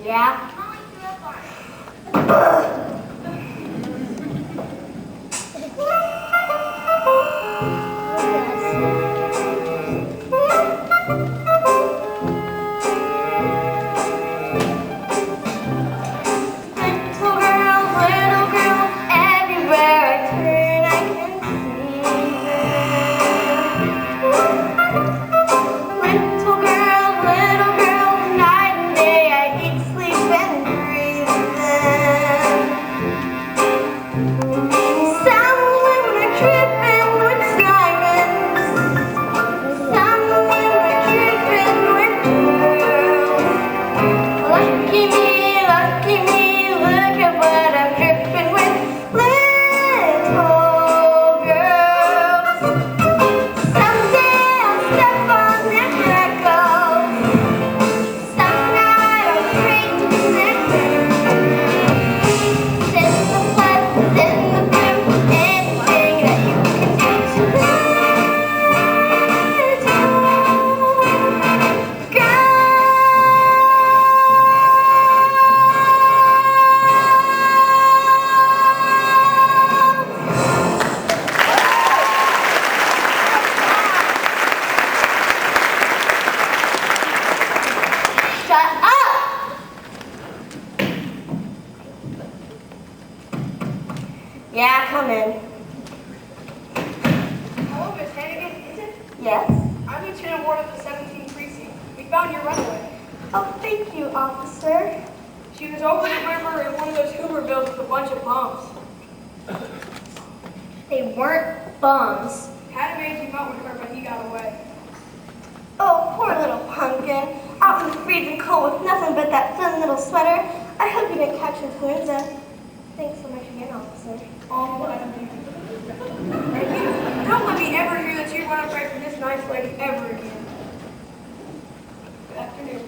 Yeah. Yeah, come in. Hello, Miss Hannigan, is it? Yes? I'm Lieutenant Ward of the 17th Precinct. We found your runaway. Oh, thank you, officer. She was over the river in one of those Hoovervilles with a bunch of bums. They weren't bums. Had a man came out with her, but he got away. Oh, poor little pumpkin. Out in the freezing cold with nothing but that thin little sweater. I hope you didn't catch influenza. Thanks so much again, officer. Oh, what a beauty. Don't let me ever hear that you run away from this nice lady ever again. Good afternoon.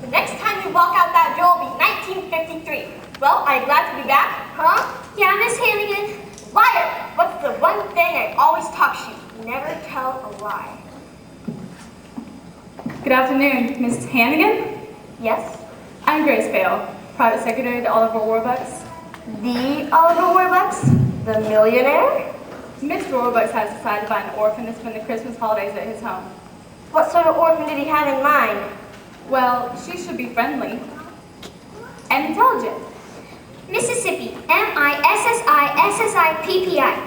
The next time you walk out that door will be 1953. Well, are you glad to be back? Huh? Yeah, Miss Hannigan. Liar! What's the one thing I always taught you? Never tell a lie. Good afternoon, Miss Hannigan. Yes? I'm Grace Bale, Private Secretary to Oliver Warbucks. The Oliver Warbucks? The millionaire? Mr. Warbucks has decided to find an orphan to spend the Christmas holidays at his home. What sort of orphan did he have in mind? Well, she should be friendly and intelligent. Mississippi. M-I-S-S-I-S-S-I-P-P-I.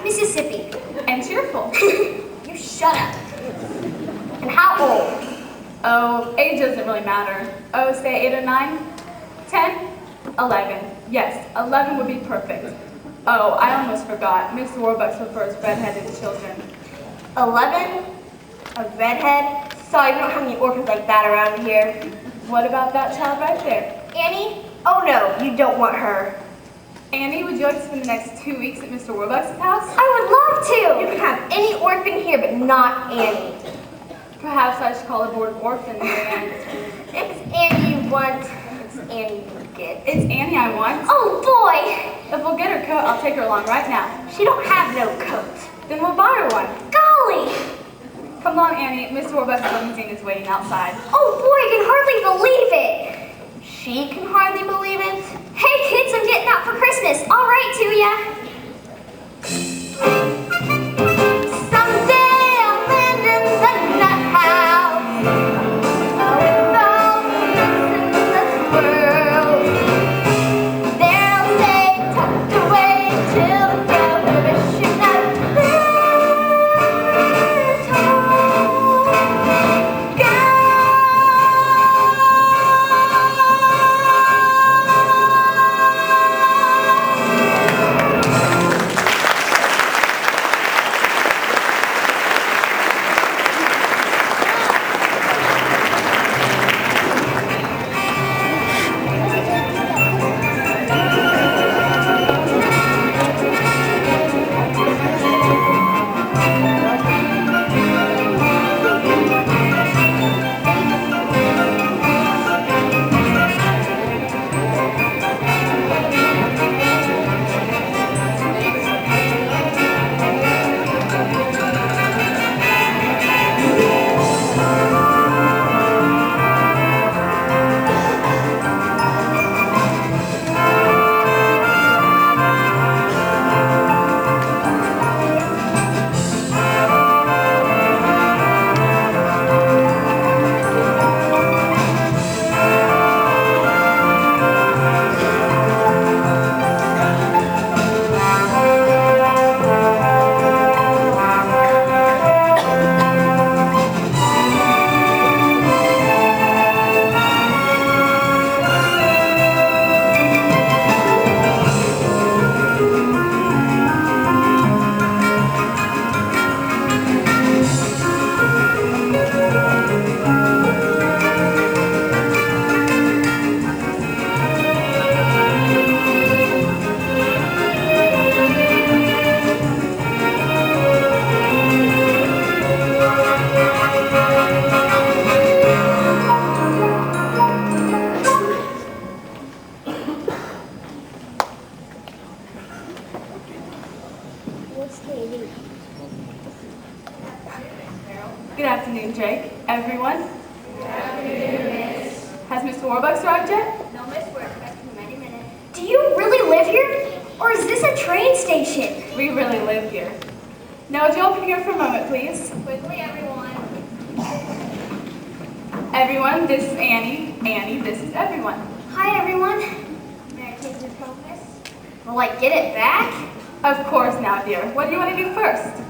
Mississippi. And cheerful. You shut up. And how old? Oh, age doesn't really matter. Oh, say 8 or 9? 10? 11. Yes, 11 would be perfect. Oh, I almost forgot. Mr. Warbucks prefers redheaded children. 11? A redhead? Sorry, we don't have any orphans like that around here. What about that child right there? Annie? Oh no, you don't want her. Annie, would you like to spend the next 2 weeks at Mr. Warbucks' house? I would love to! You can have any orphan here, but not Annie. Perhaps I should call a board of orphans and... It's Annie you want, it's Annie you get. It's Annie I want. Oh boy! If we'll get her coat, I'll take her along right now. She don't have no coat. Then we'll buy her one. Golly! Come along, Annie. Mr. Warbucks' limousine is waiting outside. Oh boy, I can hardly believe it! She can hardly believe it. Hey kids, I'm getting out for Christmas. All right to ya. Someday I'll land in the nut house. With all the nuts in this world. There I'll stay tucked away till the prohibition of little girl. Good afternoon, Jake. Everyone? Good afternoon, Miss. Has Mr. Warbucks arrived yet? No, Miss, we're expecting him any minute. Do you really live here? Or is this a train station? We really live here. Now, would you all come here for a moment, please? Quickly, everyone. Everyone, this is Annie. Annie, this is everyone. Hi, everyone. May I take this home, Miss? Will I get it back? Of course now, dear. What do you want to do first?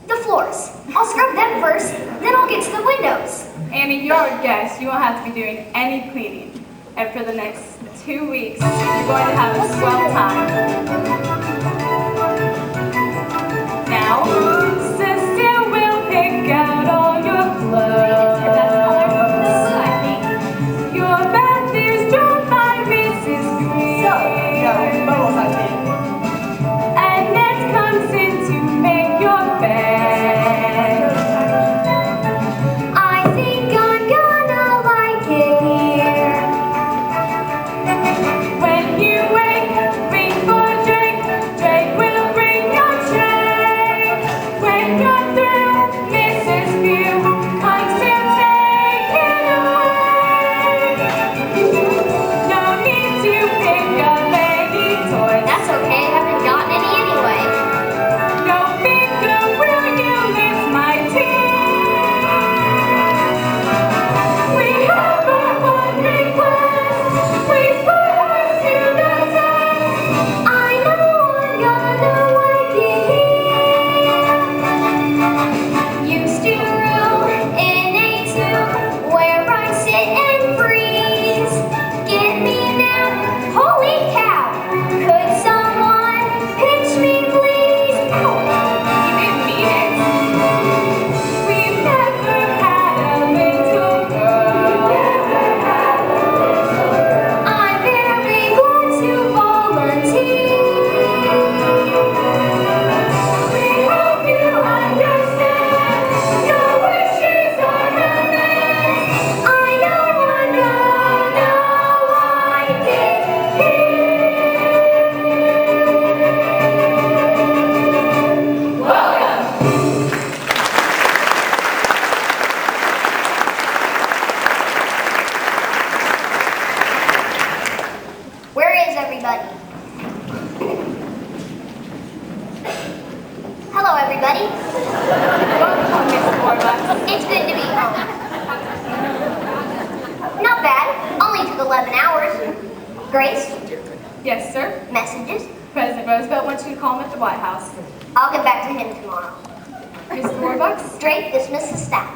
The floors. I'll scrub them first, then I'll get to the windows. Annie, you're our guest. You won't have to be doing any cleaning. And for the next 2 weeks, you're going to have a swell time. Now, Sister will pick out all your clothes. Your bath is drawn by Mrs. Green. And Ned comes in to make your bed. I think I'm gonna like it here. When you wake, ring for Drake. Drake will bring your tray. When you're through, Mrs. Pugh comes to take it away. No need to pick up any toys. That's okay, I haven't gotten any anyway. No finger will you lift my tears. We have but one request. Please put us to the test. I know I'm gonna like it here. Used to room in A2 where I sit and freeze. Get me now, holy cow! Could someone pinch me, please? Ow. You didn't mean it. We've never had a little girl. I'm very glad to volunteer. We hope you understand. Your wishes are commands. I know I'm gonna like it here. Welcome. Where is everybody? Hello, everybody. Welcome, Miss Warbucks. It's good to be home. Not bad. Only took 11 hours. Grace, Yes, sir. messages. President Roosevelt wants you to call him at the White House. I'll get back to him tomorrow. Mr. Warbucks? Drake, dismiss the staff.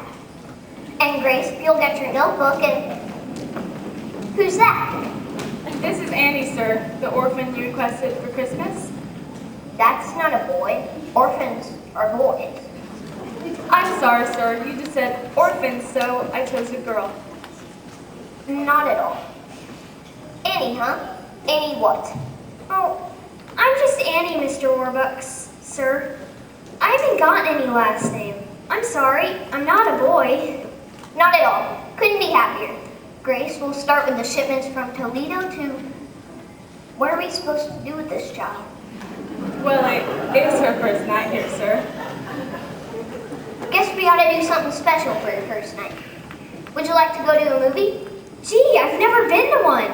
And Grace, you'll get your notebook and... Who's that? This is Annie, sir, the orphan you requested for Christmas. That's not a boy. Orphans are boys. I'm sorry, sir. You just said orphans, so I chose a girl. Not at all. Annie, huh? Annie what? Oh, I'm just Annie, Mr. Warbucks, sir. I haven't got any last name. I'm sorry, I'm not a boy. Not at all. Couldn't be happier. Grace, we'll start with the shipments from Toledo to... What are we supposed to do with this child? Well, it is her first night here, sir. Guess we ought to do something special for your first night. Would you like to go to a movie? Gee, I've never been to one.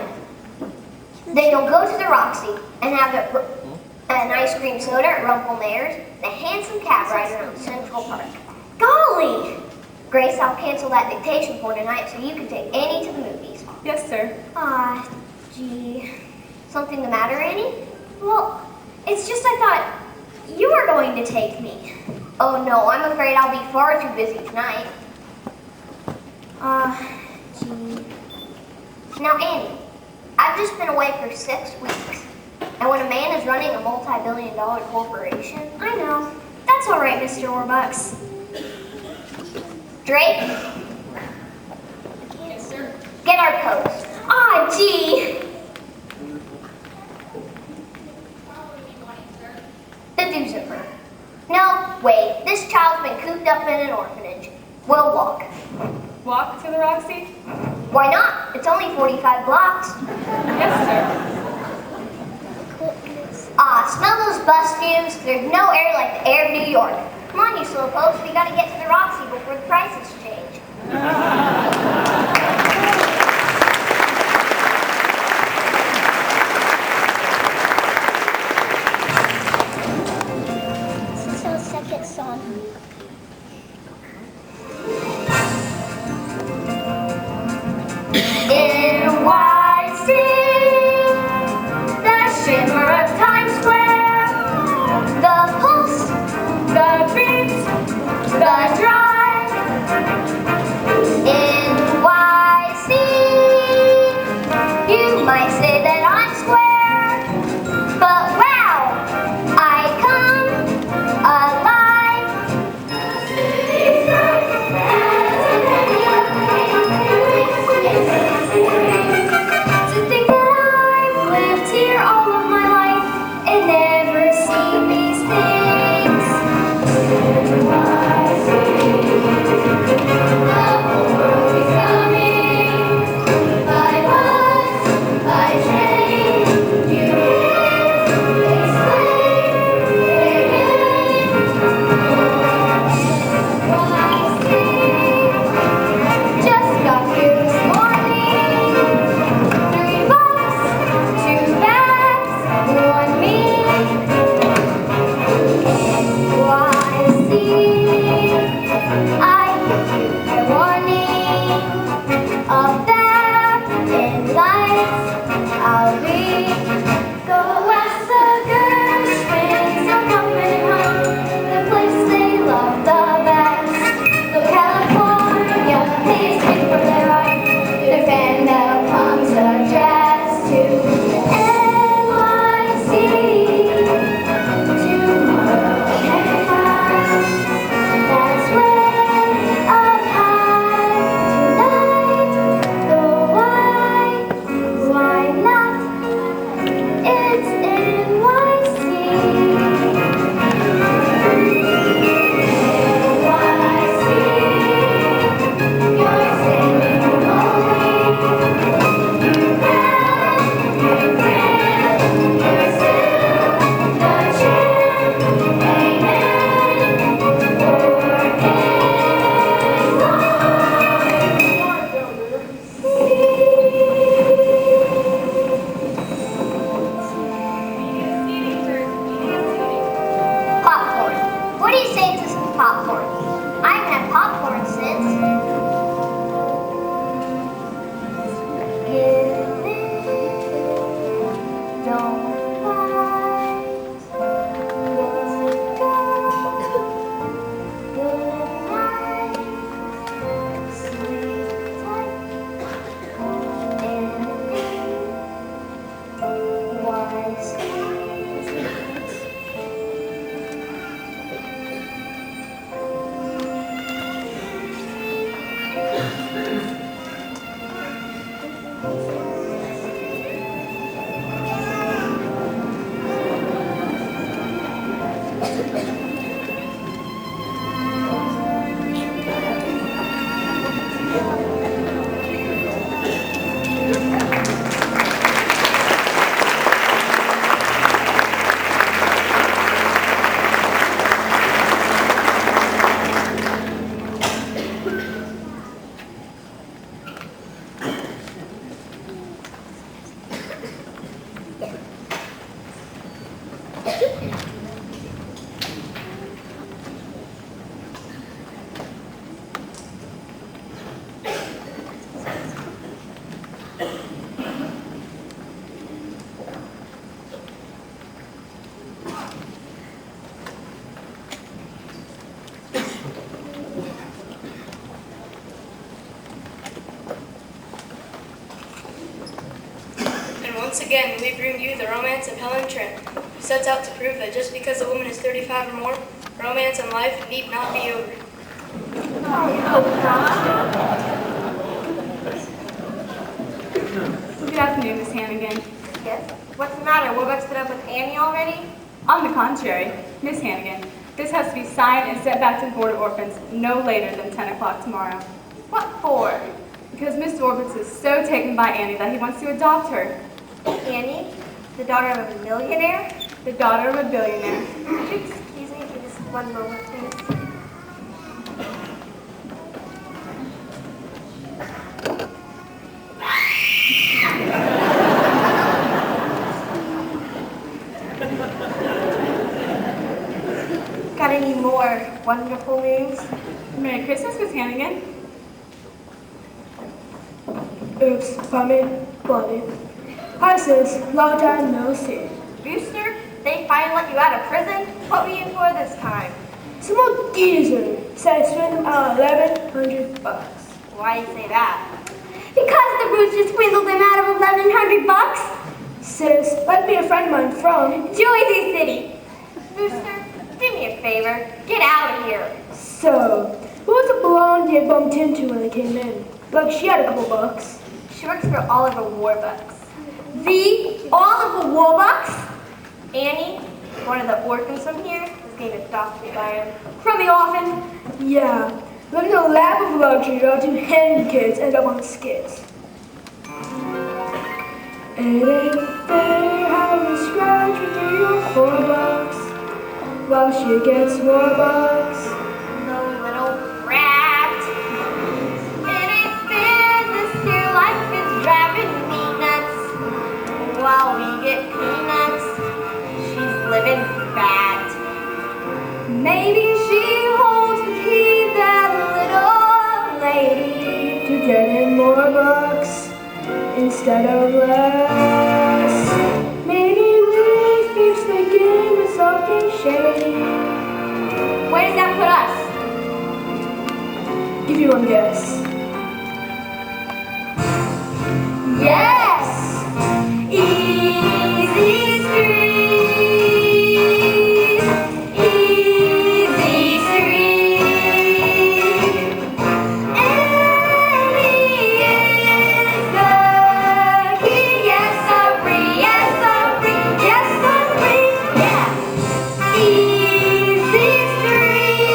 Then you'll go to the Roxy and have an ice cream soda at Rumpel Mayer's, the handsome cab ride around Central Park. Golly! Grace, I'll cancel that dictation for tonight so you can take Annie to the movies. Yes, sir. Gee. Something the matter, Annie? Well, it's just I thought you were going to take me. Oh no, I'm afraid I'll be far too busy tonight. Gee. Now, Annie, I've just been away for 6 weeks. And when a man is running a multi-billion-dollar corporation, I know. That's all right, Mr. Warbucks. Drake? Yes, sir. Get our coats. Gee. The Doozifer. No, wait. This child's been cooped up in an orphanage. We'll walk. Walk to the Roxy? Why not? It's only 45 blocks. Yes, sir. Smell those bus fumes? There's no air like the air of New York. Come on, you slowpokes, we gotta get to the Roxy before the prices change. This is our second song. NYC, the shimmer of Times Square, The Pulse, the beat, the drive. NYC. You might say that I'm square, but wow, I come alive. To think that I've lived here all of my life and never seen these things. The whole world is coming by bus, by train. You can't explain it. Just got here this morning. 3 bucks, 2 bags, 1 me. NYC, I give you a warning of that in lights. I'll be go west the Gershwins are coming home, the place they love the best. Go California, please take from their art their Vanderpumps address to NYC. Tomorrow can pass. That's way up high tonight. Though why not? It's NYC. NYC. You're singing lonely. You're still the champ. Popcorn. What do you say to some popcorn? I haven't had popcorn since. Give it, don't fight. Good God, good night. Sleep tight. And wise. And once again, we bring you the romance of Helen Trent, who sets out to prove that just because a woman is 35 or more, romance and life need not be over. Good afternoon, Miss Hannigan. Yes? What's the matter? Warbucks put up with Annie already? On the contrary, Miss Hannigan, this has to be signed and sent back to the Board of Orphans no later than 10 o'clock tomorrow. What for? Because Mr. Orbitz is so taken by Annie that he wants to adopt her. Annie? The daughter of a millionaire? the daughter of a billionaire. Could you excuse me for just one moment, please? Got any more wonderful news? Merry Christmas, Miss Hannigan. Oops, funny. Hi sis, long time no see. Booster, they finally let you out of prison? What were you for this time? Some old geezer said I spent $1,100. Why do you say that? Because the Booster swindled him out of $1,100. Sis, might be a friend of mine from. Joyzy City. Booster, do me a favor. Get out of here. So, who was the blonde you bumped into when they came in? Like she had a couple bucks. She works for Oliver Warbucks. The Oliver Warbucks? Annie, one of the orphans from here, is being adopted by him. From the orphan? Yeah, living in a lap of luxury while two handy kids end up on skids. It ain't fair how we scratch for $3 or $4 while she gets more bucks. The little brat. It ain't fair, this here life is driving me nuts. While we get peanuts, she's living fat. Maybe she holds the key, that little lady. To getting more bucks instead of less. Maybe we fix the game with something shady. Where does that put us? Give you one guess. Yes! Easy street, easy street. Annie is the key. Yes, sirree, yes, sirree, yes, sirree, yeah. Easy street,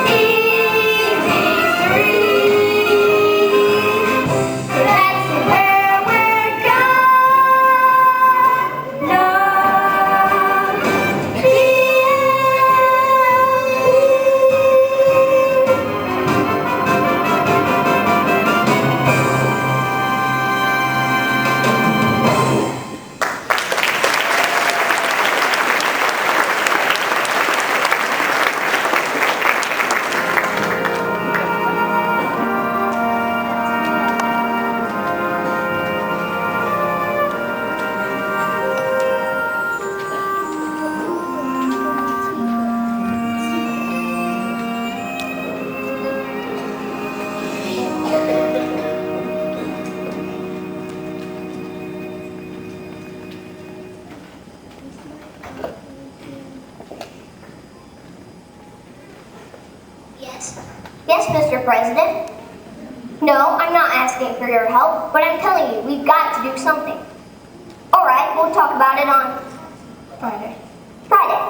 easy street. That's where we're gonna be. Yes. Yes, Mr. President. No, I'm not asking for your help, but I'm telling you, we've got to do something. All right, we'll talk about it on Friday. Friday.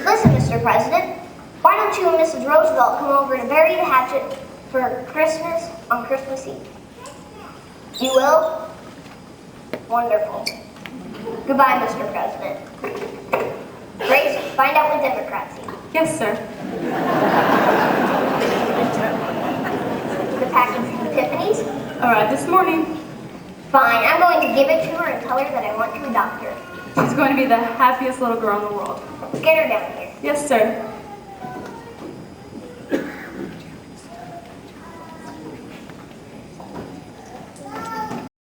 Listen, Mr. President, why don't you and Mrs. Roosevelt come over to bury the hatchet for Christmas on Christmas Eve? You will? Wonderful. Goodbye, Mr. President. Grace, find out what Democrats eat. Yes, sir. The package from Tiffany's? Arrived this morning. Fine, I'm going to give it to her and tell her that I want to adopt her. She's going to be the happiest little girl in the world. Get her down here. Yes, sir.